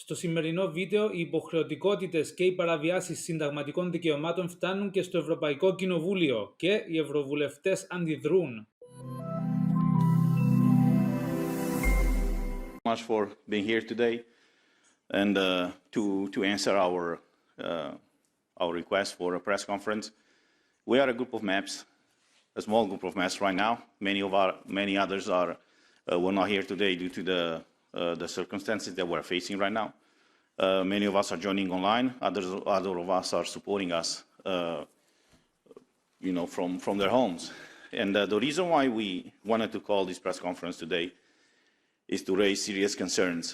Στο σημερινό βίντεο, οι υποχρεωτικότητες και οι παραβιάσεις συνταγματικών δικαιωμάτων φτάνουν και στο Ευρωπαϊκό Κοινοβούλιο και οι Ευρωβουλευτές αντιδρούν. Much for being here today and to answer our request for a press conference. We are a group of MEPs, a small group of MEPs right now. Many others were not here today due to the circumstances that we're facing right now. Many of us are joining online. Other of us are supporting us, from their homes. And the reason why we wanted to call this press conference today is to raise serious concerns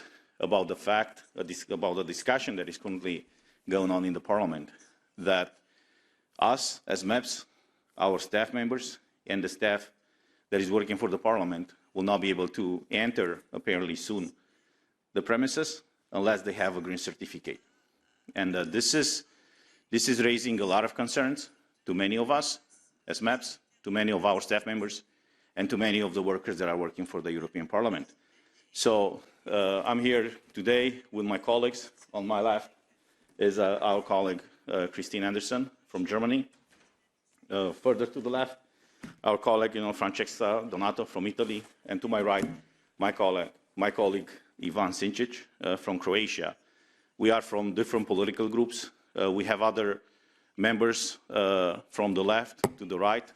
about the fact, about the discussion that is currently going on in the Parliament, that us as MEPs, our staff members, and the staff that is working for the Parliament will not be able to enter, apparently soon, the premises unless they have a green certificate. And this is raising a lot of concerns to many of us as MEPs, to many of our staff members, and to many of the workers that are working for the European Parliament. So I'm here today with my colleagues. On my left is our colleague Christine Anderson from Germany. Further to the left, our colleague Francesca Donato from Italy, and to my right, my colleague Ivan Sinčić from Croatia. We are from different political groups. We have other members from the left to the right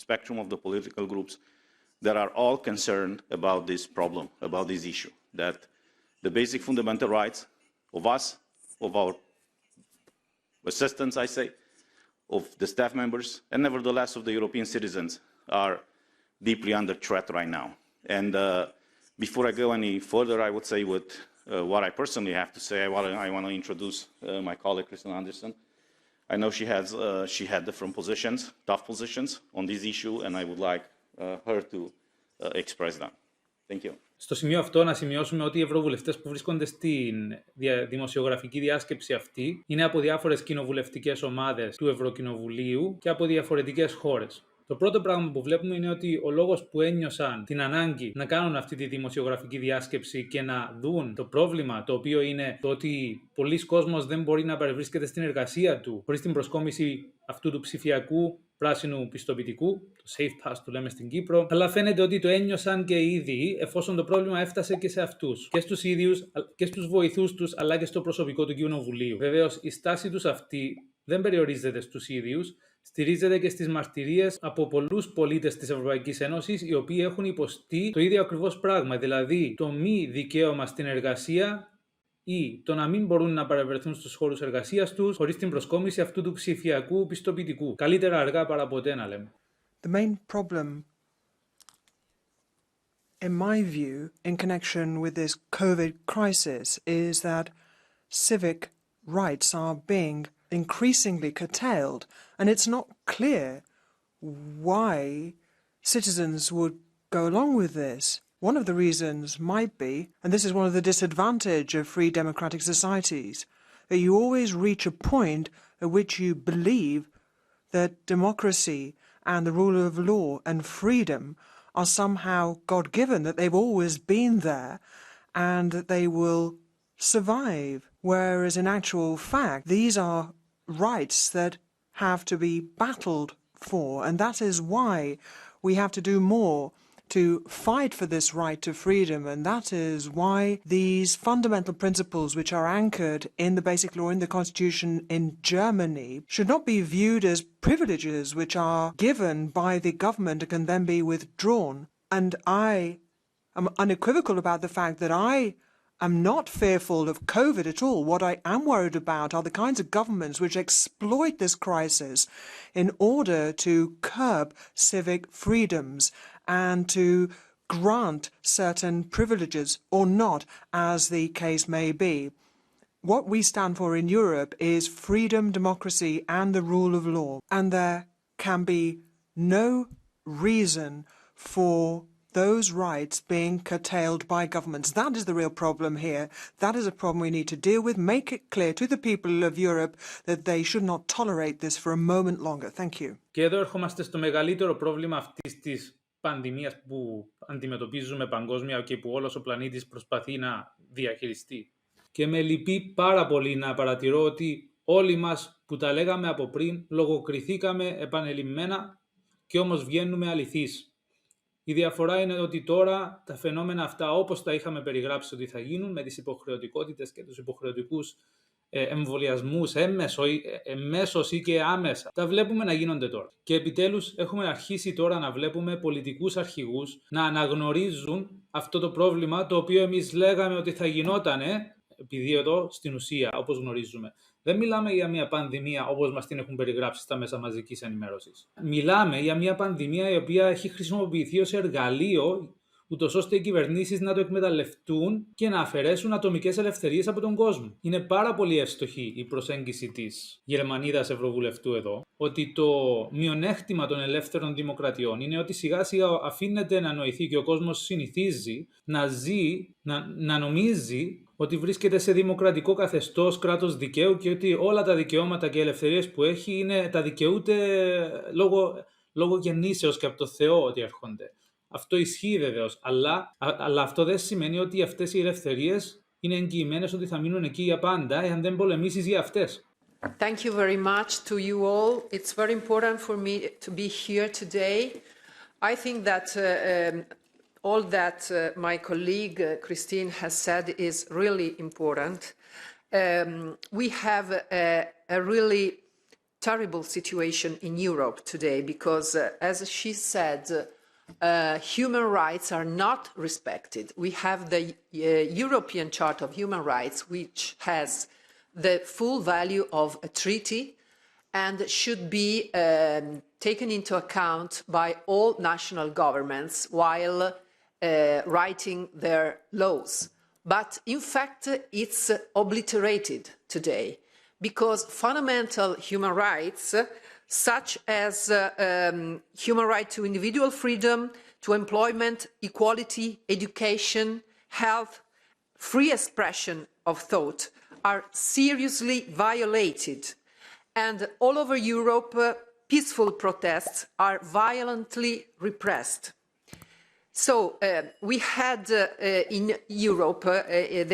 spectrum of the political groups that are all concerned about this problem, about this issue, that the basic fundamental rights of us, of our assistants, I say, of the staff members, and nevertheless of the European citizens are deeply under threat right now. And before I go any further, I would say what I personally have to say. I want to introduce my colleague, Christine Anderson. I know she had different positions, tough positions on this issue, and I would like her to express them. Thank you. Στο σημείο αυτό να σημειώσουμε ότι οι ευρωβουλευτές που βρίσκονται στην δημοσιογραφική διάσκεψη αυτή είναι από διάφορες κοινοβουλευτικές ομάδες του Ευρωκοινοβουλίου και από διαφορετικές χώρες. Το πρώτο πράγμα που βλέπουμε είναι ότι ο λόγος που ένιωσαν την ανάγκη να κάνουν αυτή τη δημοσιογραφική διάσκεψη και να δουν το πρόβλημα, το οποίο είναι το ότι πολλοί κόσμος δεν μπορεί να παρευρίσκεται στην εργασία του χωρίς την προσκόμιση αυτού του ψηφιακού πράσινου πιστοποιητικού, το Safe Pass του λέμε στην Κύπρο, αλλά φαίνεται ότι το ένιωσαν και οι ίδιοι, εφόσον το πρόβλημα έφτασε και σε αυτούς, και στους ίδιους και στους βοηθούς τους, αλλά και στο προσωπικό του Κοινοβουλίου. Βεβαίως, η στάση τους αυτή δεν περιορίζεται στους ίδιους, στηρίζεται και στις μαρτυρίες από πολλούς πολίτες της Ευρωπαϊκής Ένωσης, οι οποίοι έχουν υποστεί το ίδιο ακριβώς πράγμα, δηλαδή το μη δικαίωμα στην εργασία ή το να μην μπορούν να παρευρεθούν στους χώρους εργασίας τους χωρίς την προσκόμιση αυτού του ψηφιακού πιστοποιητικού. Καλύτερα αργά παρά ποτέ, να λέμε. The main problem, in my view, in connection with this COVID crisis is that civic rights are being increasingly curtailed, and it's not clear why citizens would go along with this. One of the reasons might be, and this is one of the disadvantages of free democratic societies, that you always reach a point at which you believe that democracy and the rule of law and freedom are somehow God-given, that they've always been there and that they will survive. Whereas in actual fact, these are rights that have to be battled for, and that is why we have to do more to fight for this right to freedom, and that is why these fundamental principles which are anchored in the basic law, in the constitution in Germany, should not be viewed as privileges which are given by the government and can then be withdrawn. And I am unequivocal about the fact that I'm not fearful of COVID at all. What I am worried about are the kinds of governments which exploit this crisis in order to curb civic freedoms and to grant certain privileges or not, as the case may be. What we stand for in Europe is freedom, democracy, and the rule of law. And there can be no reason for those rights being curtailed by governments. That is the real problem here. That is a problem we need to deal with. Make it clear to the people of Europe that they should not tolerate this for a moment longer. Thank you. Και εδώ ερχόμαστε στο μεγαλύτερο πρόβλημα αυτής της πανδημίας που αντιμετωπίζουμε παγκόσμια και που όλος ο πλανήτης προσπαθεί να διαχειριστεί. Και με λυπεί πάρα πολύ να παρατηρώ ότι όλοι μας που τα λέγαμε από πριν λογοκριθήκαμε επανελειμμένα και όμως βγαίνουμε αληθείς. Η διαφορά είναι ότι τώρα τα φαινόμενα αυτά, όπως τα είχαμε περιγράψει ότι θα γίνουν, με τις υποχρεωτικότητες και τους υποχρεωτικούς εμβολιασμούς εμέσως ή και άμεσα, τα βλέπουμε να γίνονται τώρα. Και επιτέλους έχουμε αρχίσει τώρα να βλέπουμε πολιτικούς αρχηγούς να αναγνωρίζουν αυτό το πρόβλημα, το οποίο εμείς λέγαμε ότι θα γινότανε, επειδή εδώ στην ουσία, όπως γνωρίζουμε, δεν μιλάμε για μια πανδημία όπως μας την έχουν περιγράψει στα μέσα μαζικής ενημέρωσης. Μιλάμε για μια πανδημία η οποία έχει χρησιμοποιηθεί ως εργαλείο, ούτως ώστε οι κυβερνήσεις να το εκμεταλλευτούν και να αφαιρέσουν ατομικές ελευθερίες από τον κόσμο. Είναι πάρα πολύ εύστοχη η προσέγγιση της Γερμανίδας Ευρωβουλευτού εδώ, ότι το μειονέκτημα των ελεύθερων δημοκρατιών είναι ότι σιγά σιγά αφήνεται να νοηθεί και ο κόσμος συνηθίζει να ζει, να νομίζει ότι βρίσκεται σε δημοκρατικό καθεστώς, κράτος δικαίου και ότι όλα τα δικαιώματα και ελευθερίες που έχει τα δικαιούται λόγω γεννήσεως και από το Θεό ότι έρχονται. Αυτό ισχύει βεβαίως, αλλά αυτό δεν σημαίνει ότι αυτές οι ελευθερίες είναι εγγυημένες ότι θα μείνουν εκεί για πάντα εάν δεν πολεμήσεις για αυτές. Thank you very much to you all. It's very important for me to be here today. I think that all that my colleague Christine has said is really important. We have a really terrible situation in Europe today because, as she said, human rights are not respected. We have the European Charter of Human Rights, which has the full value of a treaty and should be taken into account by all national governments while writing their laws. But in fact, it's obliterated today because fundamental human rights, such as human right to individual freedom, to employment, equality, education, health, free expression of thought, are seriously violated. And all over Europe, peaceful protests are violently repressed. So we had in Europe,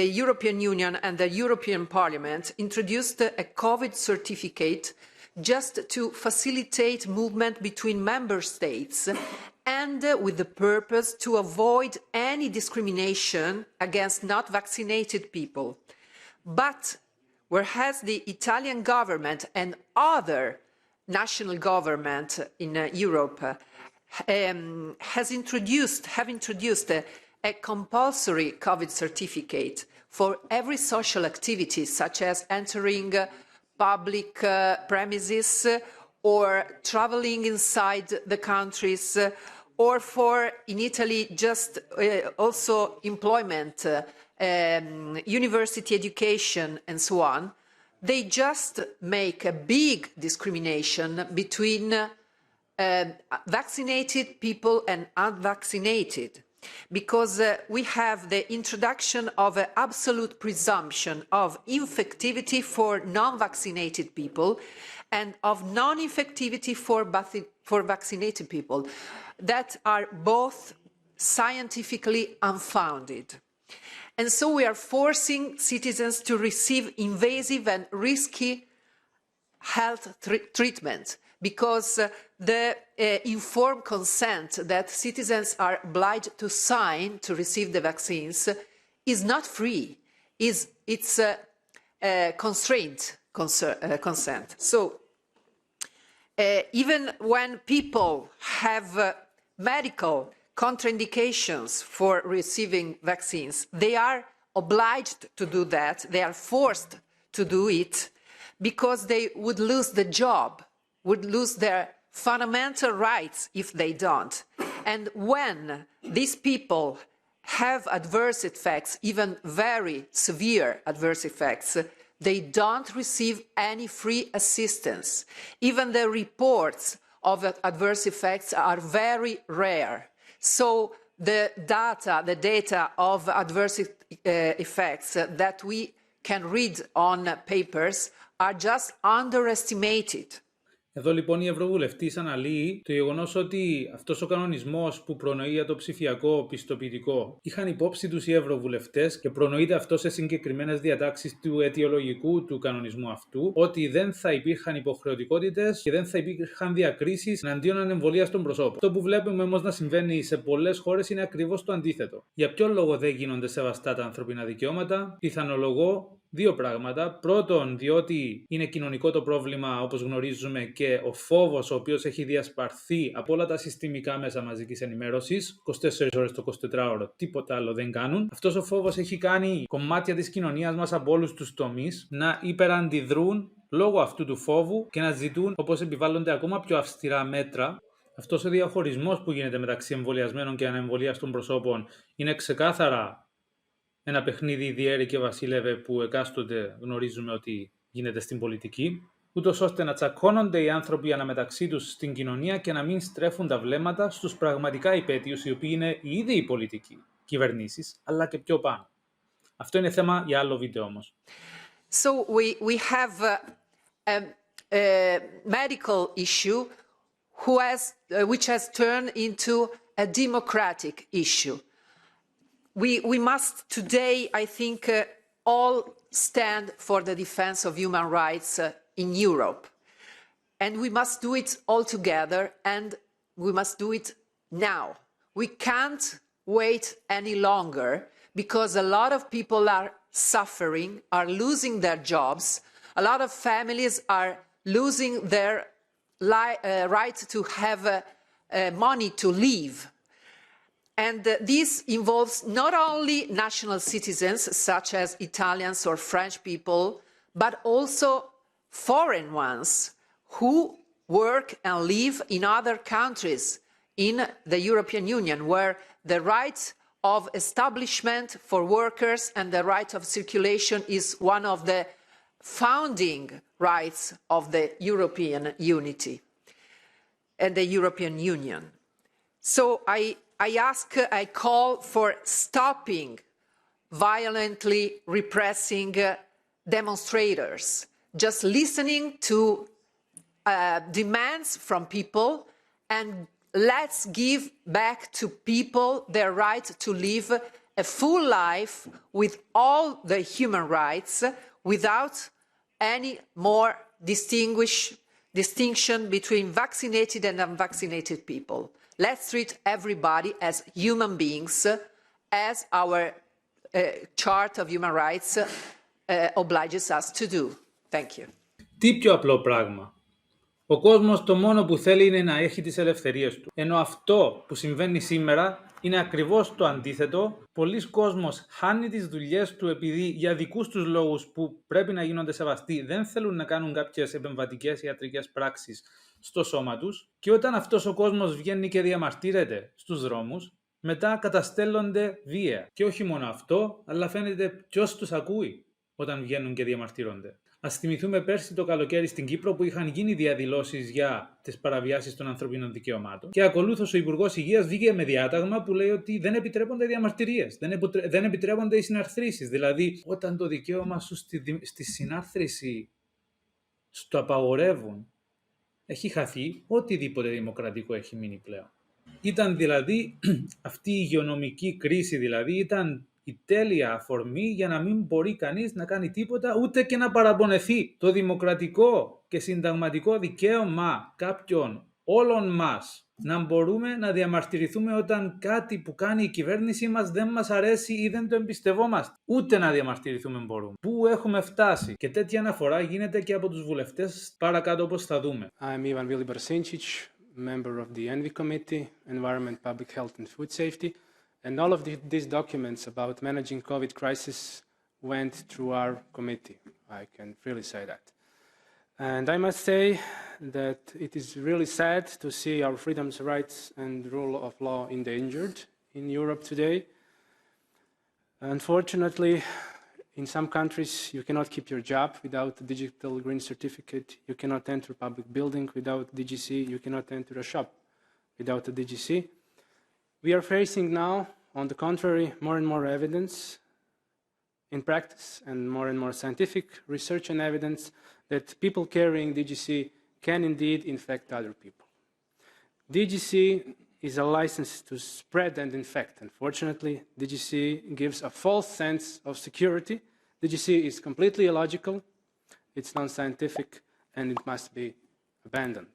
the European Union and the European Parliament introduced a COVID certificate just to facilitate movement between member states and with the purpose to avoid any discrimination against not vaccinated people. But whereas the Italian government and other national government in Europe have introduced a compulsory COVID certificate for every social activity, such as entering public premises or traveling inside the countries, or for, in Italy, just also employment, university education, and so on. They just make a big discrimination between vaccinated people and unvaccinated, because we have the introduction of an absolute presumption of infectivity for non-vaccinated people and of non-infectivity for vaccinated people that are both scientifically unfounded. And so we are forcing citizens to receive invasive and risky health treatment because the informed consent that citizens are obliged to sign to receive the vaccines is not free. It's constrained consent. So even when people have medical contraindications for receiving vaccines, they are obliged to do that. They are forced to do it because they would lose the job, would lose their fundamental rights if they don't. And when these people have adverse effects, even very severe adverse effects, they don't receive any free assistance. Even the reports of adverse effects are very rare. So the data of adverse effects that we can read on papers are just underestimated. Εδώ λοιπόν η Ευρωβουλευτής αναλύει το γεγονός ότι αυτός ο κανονισμός που προνοεί για το ψηφιακό πιστοποιητικό είχαν υπόψη τους οι Ευρωβουλευτές και προνοείται αυτό σε συγκεκριμένες διατάξεις του αιτιολογικού του κανονισμού αυτού, ότι δεν θα υπήρχαν υποχρεωτικότητες και δεν θα υπήρχαν διακρίσεις εναντίον ανεμβολίαστων προσώπων. Αυτό που βλέπουμε όμως να συμβαίνει σε πολλές χώρες είναι ακριβώς το αντίθετο. Για ποιο λόγο δεν γίνονται σεβαστά τα ανθρώπινα δικαιώματα? Πιθανολογώ δύο πράγματα. Πρώτον, διότι είναι κοινωνικό το πρόβλημα, όπως γνωρίζουμε, και ο φόβος ο οποίος έχει διασπαρθεί από όλα τα συστημικά μέσα μαζικής ενημέρωσης, 24 ώρες το 24ωρο, τίποτα άλλο δεν κάνουν. Αυτός ο φόβος έχει κάνει κομμάτια της κοινωνίας μας από όλους τους τομείς να υπεραντιδρούν λόγω αυτού του φόβου και να ζητούν, όπως επιβάλλονται ακόμα πιο αυστηρά μέτρα. Αυτός ο διαχωρισμός που γίνεται μεταξύ εμβολιασμένων και ανεμβολίαστων προσώπων είναι ξεκάθαρα ένα παιχνίδι διέρη και βασίλευε που εκάστοτε γνωρίζουμε ότι γίνεται στην πολιτική, ούτως ώστε να τσακώνονται οι άνθρωποι αναμεταξύ τους στην κοινωνία και να μην στρέφουν τα βλέμματα στους πραγματικά υπαίτιους, οι οποίοι είναι οι ίδιοι οι πολιτικοί, κυβερνήσεις, αλλά και πιο πάνω. Αυτό είναι θέμα για άλλο βίντεο όμως. So we have a medical issue which has turned into a democratic issue. We must today, I think, all stand for the defense of human rights in Europe. And we must do it all together, and we must do it now. We can't wait any longer because a lot of people are suffering, are losing their jobs. A lot of families are losing their right to have money to live. And this involves not only national citizens, such as Italians or French people, but also foreign ones who work and live in other countries in the European Union, where the right of establishment for workers and the right of circulation is one of the founding rights of the European unity and the European Union. So I call for stopping violently repressing demonstrators, just listening to demands from people, and let's give back to people their right to live a full life with all the human rights without any more distinction between vaccinated and unvaccinated people. Let's treat everybody as human beings, as our Chart of Human Rights obliges us to do. Thank you. Τι πιο απλό πράγμα. Ο κόσμος το μόνο που θέλει είναι να έχει τις ελευθερίες του. Ενώ αυτό που συμβαίνει σήμερα είναι ακριβώς το αντίθετο. Πολλοί κόσμος χάνει τις δουλειές του επειδή για δικούς τους λόγους που πρέπει να γίνονται σεβαστοί δεν θέλουν να κάνουν κάποιες επεμβατικές ιατρικές πράξεις στο σώμα τους, και όταν αυτός ο κόσμος βγαίνει και διαμαρτύρεται στους δρόμους, μετά καταστέλλονται βία. Και όχι μόνο αυτό, αλλά φαίνεται ποιος τους ακούει όταν βγαίνουν και διαμαρτύρονται. Ας θυμηθούμε πέρσι το καλοκαίρι στην Κύπρο που είχαν γίνει διαδηλώσεις για τις παραβιάσεις των ανθρωπίνων δικαιωμάτων. Και ακολούθως ο Υπουργός Υγείας βγήκε με διάταγμα που λέει ότι δεν επιτρέπονται διαμαρτυρίες, δεν επιτρέπονται οι συναρθρήσεις. Δηλαδή, όταν το δικαίωμα σου στη συνάρθρηση στο απαγορεύουν, έχει χαθεί οτιδήποτε δημοκρατικό έχει μείνει πλέον. Ήταν δηλαδή αυτή η υγειονομική κρίση, δηλαδή ήταν η τέλεια αφορμή για να μην μπορεί κανείς να κάνει τίποτα, ούτε και να παραπονεθεί. Το δημοκρατικό και συνταγματικό δικαίωμα κάποιων όλων μας να μπορούμε να διαμαρτυρηθούμε όταν κάτι που κάνει η κυβέρνησή μας δεν μας αρέσει ή δεν το εμπιστευόμαστε. Ούτε να διαμαρτυρηθούμε μπορούμε. Πού έχουμε φτάσει? Και τέτοια αναφορά γίνεται και από τους βουλευτές παρακάτω, όπως θα δούμε. I'm Ivan Vilibar-Sinčić, member of the ENVI Committee, Environment, Public Health and Food Safety. And all of these documents about managing COVID crisis went through our committee. I can really say that. And I must say that it is really sad to see our freedoms, rights and rule of law endangered in Europe today. Unfortunately, in some countries, you cannot keep your job without a digital green certificate. You cannot enter a public building without DGC. You cannot enter a shop without a DGC. We are facing now, on the contrary, more and more evidence in practice and more scientific research and evidence that people carrying DGC can indeed infect other people. DGC is a license to spread and infect. Unfortunately, DGC gives a false sense of security. DGC is completely illogical, it's non-scientific, and it must be abandoned.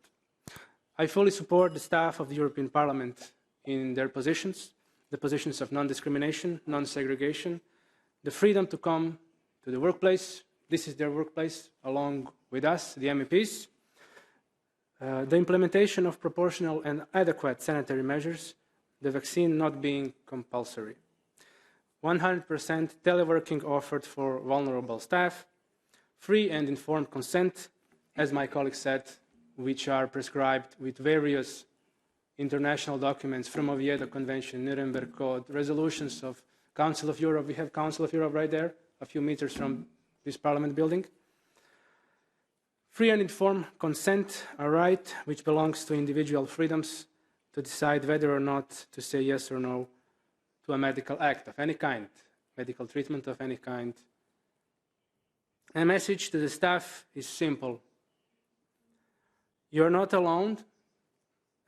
I fully support the staff of the European Parliament in their positions, the positions of non-discrimination, non-segregation, the freedom to come to the workplace. This is their workplace, along with us, the MEPs. The implementation of proportional and adequate sanitary measures, the vaccine not being compulsory. 100% teleworking offered for vulnerable staff, free and informed consent, as my colleague said, which are prescribed with various international documents from Oviedo Convention, Nuremberg Code, resolutions of Council of Europe. We have Council of Europe right there, a few meters from this Parliament building. Free and informed consent, a right which belongs to individual freedoms to decide whether or not to say yes or no to a medical act of any kind, medical treatment of any kind. A message to the staff is simple. You're not alone,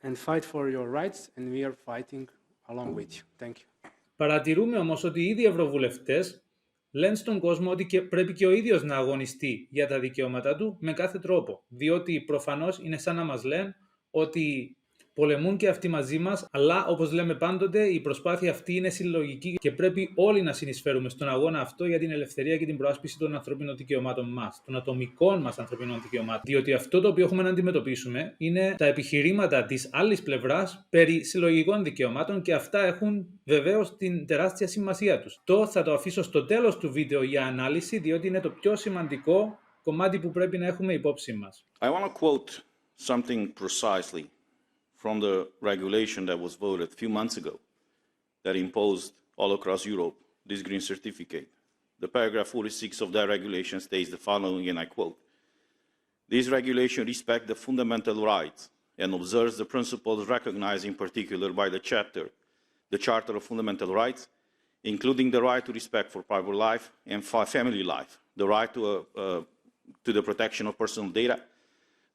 and fight for your rights, and we are fighting along with you. Thank you. Παρατηρούμε όμως ότι ήδη οι ευρωβουλευτές λένε στον κόσμο ότι πρέπει και ο ίδιος να αγωνιστεί για τα δικαιώματα του με κάθε τρόπο. Διότι προφανώς είναι σαν να μας λένε ότι πολεμούν και αυτοί μαζί μας, αλλά όπως λέμε πάντοτε η προσπάθεια αυτή είναι συλλογική και πρέπει όλοι να συνεισφέρουμε στον αγώνα αυτό για την ελευθερία και την προάσπιση των ανθρωπίνων δικαιωμάτων μας, των ατομικών μας ανθρωπίνων δικαιωμάτων. Διότι αυτό το οποίο έχουμε να αντιμετωπίσουμε είναι τα επιχειρήματα της άλλης πλευράς περί συλλογικών δικαιωμάτων και αυτά έχουν βεβαίως την τεράστια σημασία τους. Θα το αφήσω στο τέλος του βίντεο για ανάλυση, διότι είναι το πιο σημαντικό κομμάτι που πρέπει να έχουμε υπόψη μας. I want to quote something precisely from the regulation that was voted a few months ago that imposed all across Europe this green certificate. The paragraph 46 of that regulation states the following, and I quote, "This regulation respects the fundamental rights and observes the principles recognized in particular by the Charter of Fundamental Rights, including the right to respect for private life and family life, the right to the protection of personal data,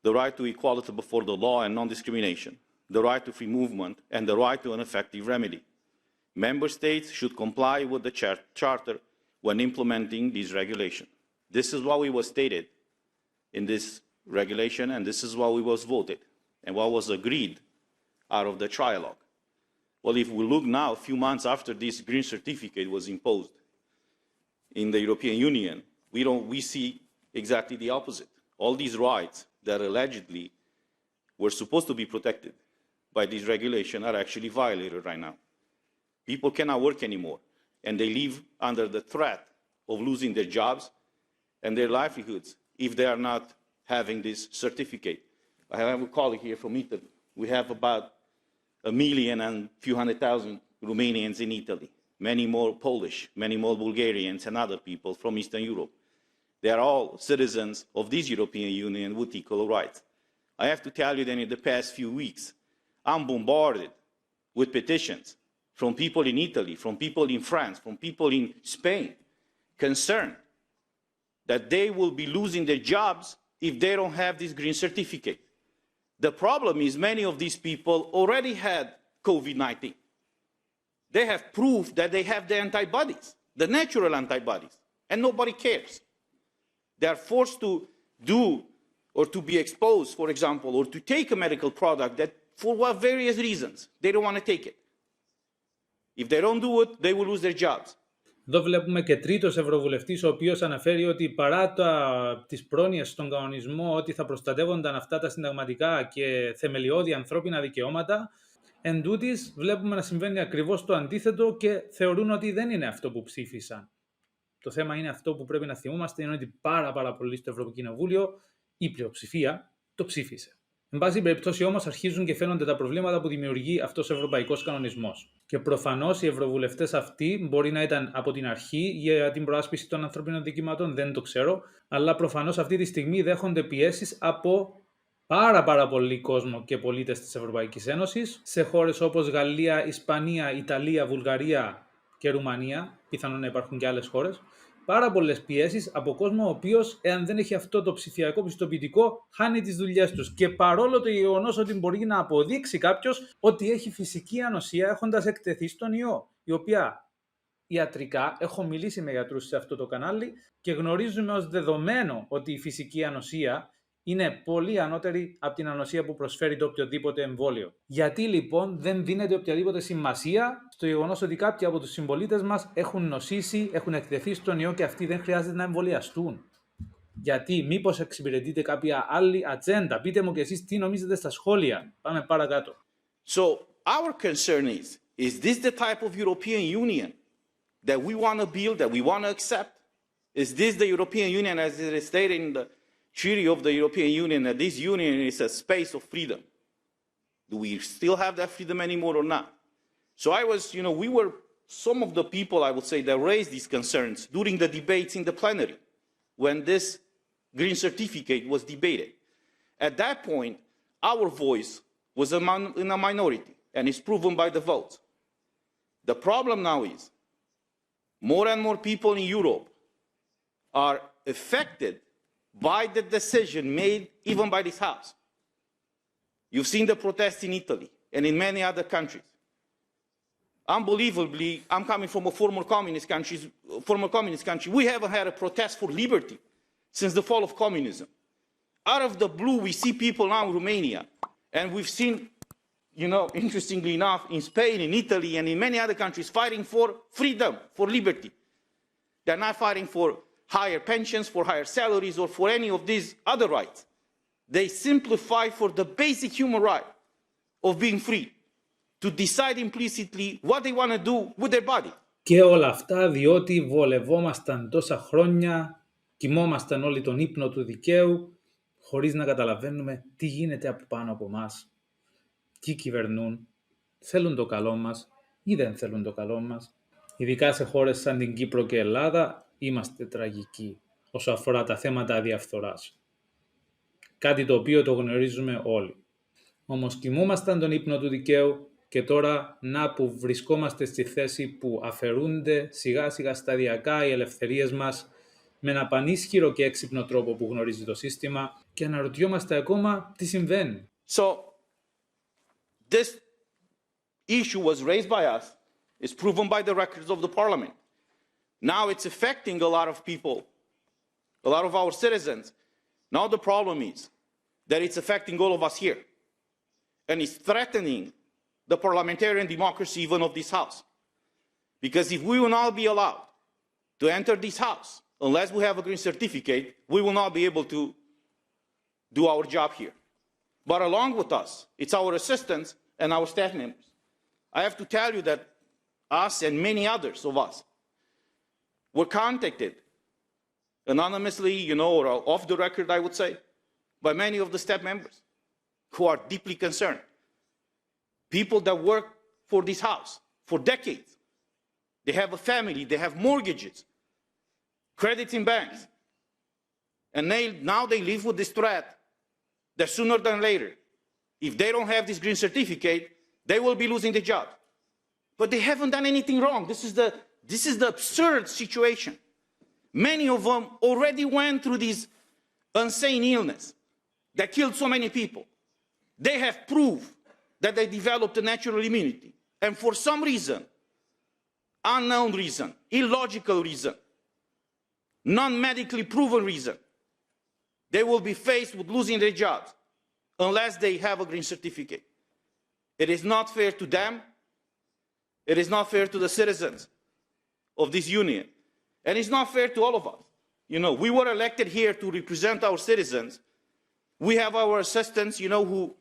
the right to equality before the law and non-discrimination, the right to free movement, and the right to an effective remedy. Member states should comply with the Charter when implementing this regulation." This is what was stated in this regulation, and this is what was voted, and what was agreed out of the trialogue. Well, if we look now, a few months after this green certificate was imposed in the European Union, we see exactly the opposite. All these rights that allegedly were supposed to be protected by this regulation are actually violated right now. People cannot work anymore, and they live under the threat of losing their jobs and their livelihoods if they are not having this certificate. I have a colleague here from Italy. We have about 1,200,000 Romanians in Italy, many more Polish, many more Bulgarians and other people from Eastern Europe. They are all citizens of this European Union with equal rights. I have to tell you that in the past few weeks, I'm bombarded with petitions from people in Italy, from people in France, from people in Spain, concerned that they will be losing their jobs if they don't have this green certificate. The problem is many of these people already had COVID-19. They have proof that they have the antibodies, the natural antibodies, and nobody cares. They are forced to do or to be exposed, for example, or to take a medical product that for various reasons they don't want to take it. If they don't do it, they will lose their jobs. Εδώ βλέπουμε και τρίτος ευρωβουλευτής, ο οποίος αναφέρει ότι παρά τις πρόνοιες στον κανονισμό ότι θα προστατεύονταν αυτά τα συνταγματικά και θεμελιώδη ανθρώπινα δικαιώματα, εν τούτοις βλέπουμε να συμβαίνει ακριβώς το αντίθετο και θεωρούν ότι δεν είναι αυτό που ψήφισαν. Το θέμα είναι αυτό που πρέπει να θυμόμαστε, είναι ότι πάρα πολύ στο Ευρωπαϊκό Κοινοβούλιο η πλειοψηφία το ψήφισε. Εν πάση περιπτώσει όμως αρχίζουν και φαίνονται τα προβλήματα που δημιουργεί αυτός ο ευρωπαϊκός κανονισμός. Και προφανώς οι ευρωβουλευτές αυτοί μπορεί να ήταν από την αρχή για την προάσπιση των ανθρωπίνων δικαιωμάτων, δεν το ξέρω, αλλά προφανώς αυτή τη στιγμή δέχονται πιέσεις από πάρα πολύ κόσμο και πολίτες της Ευρωπαϊκής Ένωσης σε χώρες όπως Γαλλία, Ισπανία, Ιταλία, Βουλγαρία και Ρουμανία, πιθανόν να υπάρχουν και άλλες χώρες, πάρα πολλές πιέσεις από κόσμο ο οποίος, εάν δεν έχει αυτό το ψηφιακό πιστοποιητικό, χάνει τις δουλειές τους. Και παρόλο το γεγονός ότι μπορεί να αποδείξει κάποιος ότι έχει φυσική ανοσία έχοντας εκτεθεί στον ιό, η οποία ιατρικά, έχω μιλήσει με γιατρούς σε αυτό το κανάλι και γνωρίζουμε ως δεδομένο ότι η φυσική ανοσία είναι πολύ ανώτερη από την ανοσία που προσφέρει το οποιοδήποτε εμβόλιο. Γιατί λοιπόν δεν δίνεται οποιαδήποτε σημασία στο γεγονός ότι κάποιοι από τους συμπολίτες μας έχουν νοσήσει, έχουν εκτεθεί στον ιό και αυτοί δεν χρειάζεται να εμβολιαστούν? Γιατί, μήπως εξυπηρετείτε κάποια άλλη ατζέντα? Πείτε μου και εσείς τι νομίζετε στα σχόλια. Πάμε παρακάτω. So our concern is this the type of European Union that we want to build, that we want to accept? Is this the European Union as it is stated in the Treaty of the European Union, that this union is a space of freedom? Do we still have that freedom anymore or not? So we were some of the people, I would say, that raised these concerns during the debates in the plenary when this green certificate was debated. At that point, our voice was in a minority, and it's proven by the votes. The problem now is more and more people in Europe are affected by the decision made even by this House. You've seen the protests in Italy and in many other countries. Unbelievably, I'm coming from a former communist country. We haven't had a protest for liberty since the fall of communism. Out of the blue, we see people now in Romania, and we've seen, interestingly enough, in Spain, in Italy, and in many other countries, fighting for freedom, for liberty. They're not fighting for higher pensions, for higher salaries, or for any of these other rights. They simply fight for the basic human right of being free, to decide implicitly what they want to do with their body. Και όλα αυτά διότι βολευόμασταν τόσα χρόνια, κοιμόμασταν όλοι τον ύπνο του δικαίου, χωρίς να καταλαβαίνουμε τι γίνεται από πάνω από μας. Ποιοι κυβερνούν, θέλουν το καλό μας ή δεν θέλουν το καλό μας. Ειδικά σε χώρες σαν την Κύπρο και Ελλάδα είμαστε τραγικοί όσο αφορά τα θέματα διαφθοράς. Κάτι το οποίο το γνωρίζουμε όλοι. Όμως κοιμούμασταν τον ύπνο του δικαίου και τώρα να που βρισκόμαστε στη θέση που αφαιρούνται σιγά σιγά σταδιακά οι ελευθερίες μας με ένα πανίσχυρο και έξυπνο τρόπο που γνωρίζει το σύστημα και αναρωτιόμαστε ακόμα τι συμβαίνει. So, this issue was raised by us, is proven by the records of the parliament. Now it's affecting a lot of people, a lot of our citizens. Now the problem is that it's affecting all of us here. And it's threatening the parliamentarian democracy even of this house. Because if we will not be allowed to enter this house, unless we have a green certificate, we will not be able to do our job here. But along with us, it's our assistants and our staff members. I have to tell you that us and many others of us were contacted anonymously, or off the record, I would say, by many of the staff members who are deeply concerned. People that work for this house for decades. They have a family, they have mortgages, credits in banks. And now they live with this threat that sooner than later, if they don't have this green certificate, they will be losing their job. But they haven't done anything wrong. This is the absurd situation. Many of them already went through this insane illness that killed so many people. They have proof that they developed a natural immunity. And for some reason, unknown reason, illogical reason, non-medically proven reason, they will be faced with losing their jobs unless they have a green certificate. It is not fair to them. It is not fair to the citizens of this union. And it's not fair to all of us. We were elected here to represent our citizens. We have our assistants, who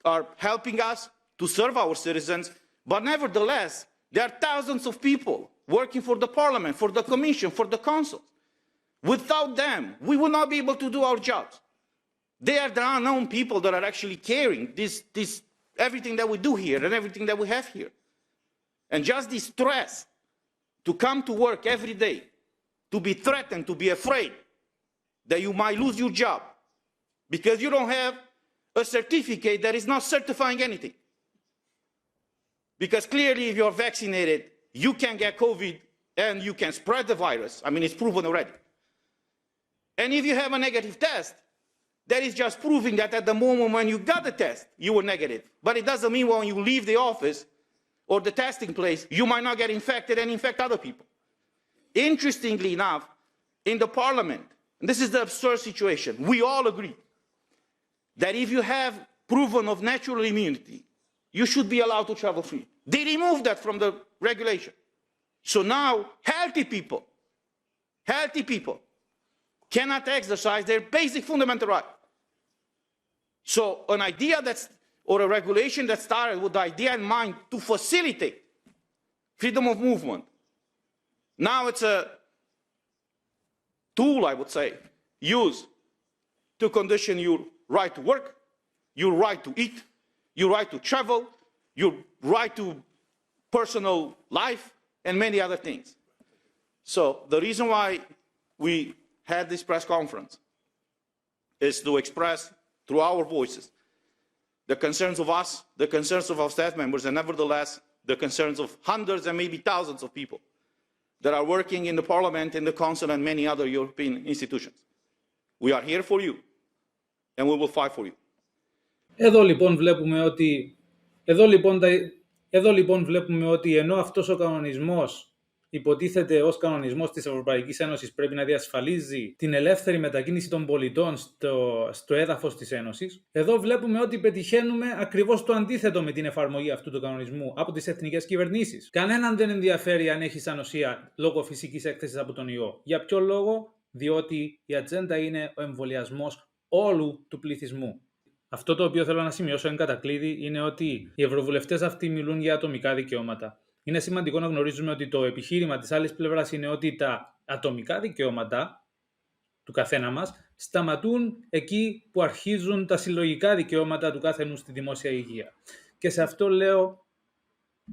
are helping us to serve our citizens. But nevertheless, there are thousands of people working for the parliament, for the commission, for the council. Without them, we will not be able to do our jobs. They are the unknown people that are actually carrying everything that we do here and everything that we have here. And just this stress to come to work every day, to be threatened, to be afraid that you might lose your job because you don't have a certificate that is not certifying anything. Because clearly if you're vaccinated, you can get COVID and you can spread the virus. I mean, it's proven already. And if you have a negative test, that is just proving that at the moment when you got the test, you were negative. But it doesn't mean when you leave the office or the testing place, you might not get infected and infect other people. Interestingly enough, in the parliament, and this is the absurd situation, we all agree that if you have proven of natural immunity, you should be allowed to travel free. They removed that from the regulation. So now healthy people cannot exercise their basic fundamental right. So an idea or a regulation that started with the idea in mind to facilitate freedom of movement, now it's a tool, I would say, used to condition your right to work, your right to eat, your right to travel, your right to personal life, and many other things. So the reason why we had this press conference is to express through our voices the concerns of us, the concerns of our staff members, and nevertheless the concerns of hundreds and maybe thousands of people that are working in the Parliament, in the Council, and many other European institutions. We are here for you, and we will fight for you. Εδώ λοιπόν βλέπουμε ότι ενώ αυτός ο κανονισμός υποτίθεται ως κανονισμός της Ευρωπαϊκής Ένωσης πρέπει να διασφαλίζει την ελεύθερη μετακίνηση των πολιτών στο έδαφος της Ένωσης, εδώ βλέπουμε ότι πετυχαίνουμε ακριβώς το αντίθετο με την εφαρμογή αυτού του κανονισμού από τις εθνικές κυβερνήσεις. Κανέναν δεν ενδιαφέρει αν έχει σαν ουσία λόγω φυσικής έκθεσης από τον ιό. Για ποιο λόγο? Διότι η ατζέντα είναι ο εμβολιασμός όλου του πληθυσμού. Αυτό το οποίο θέλω να σημειώσω εν κατακλείδη είναι ότι οι ευρωβουλευτές αυτοί μιλούν για ατομικά δικαιώματα. Είναι σημαντικό να γνωρίζουμε ότι το επιχείρημα της άλλης πλευράς είναι ότι τα ατομικά δικαιώματα του καθένα μας σταματούν εκεί που αρχίζουν τα συλλογικά δικαιώματα του καθενού στη δημόσια υγεία. Και σε αυτό λέω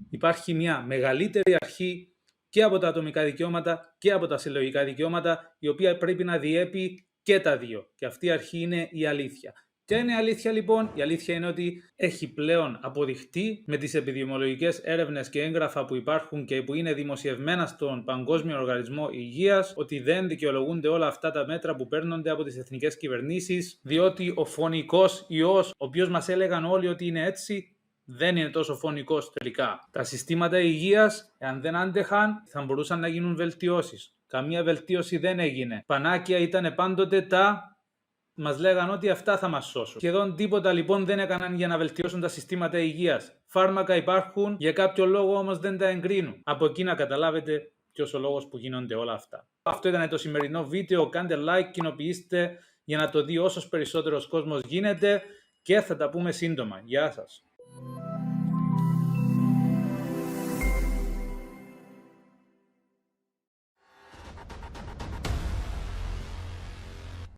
υπάρχει μια μεγαλύτερη αρχή και από τα ατομικά δικαιώματα και από τα συλλογικά δικαιώματα, η οποία πρέπει να διέπει και τα δύο. Και αυτή η αρχή είναι η αλήθεια. Ποια είναι η αλήθεια λοιπόν? Η αλήθεια είναι ότι έχει πλέον αποδειχτεί με τις επιδημιολογικές έρευνες και έγγραφα που υπάρχουν και που είναι δημοσιευμένα στον Παγκόσμιο Οργανισμό Υγείας ότι δεν δικαιολογούνται όλα αυτά τα μέτρα που παίρνονται από τις εθνικές κυβερνήσεις, διότι ο φωνικός ιός, ο οποίος μας έλεγαν όλοι ότι είναι έτσι, δεν είναι τόσο φωνικός τελικά. Τα συστήματα υγείας, εάν δεν άντεχαν, θα μπορούσαν να γίνουν βελτιώσεις. Καμία βελτίωση δεν έγινε. Πανάκια ήταν πάντοτε μας λέγαν ότι αυτά θα μας σώσουν. Σχεδόν τίποτα λοιπόν δεν έκαναν για να βελτιώσουν τα συστήματα υγείας. Φάρμακα υπάρχουν, για κάποιο λόγο όμως δεν τα εγκρίνουν. Από εκεί να καταλάβετε ποιος ο λόγος που γίνονται όλα αυτά. Αυτό ήταν το σημερινό βίντεο. Κάντε like, κοινοποιήστε για να το δει όσος περισσότερος κόσμος γίνεται και θα τα πούμε σύντομα. Γεια σας.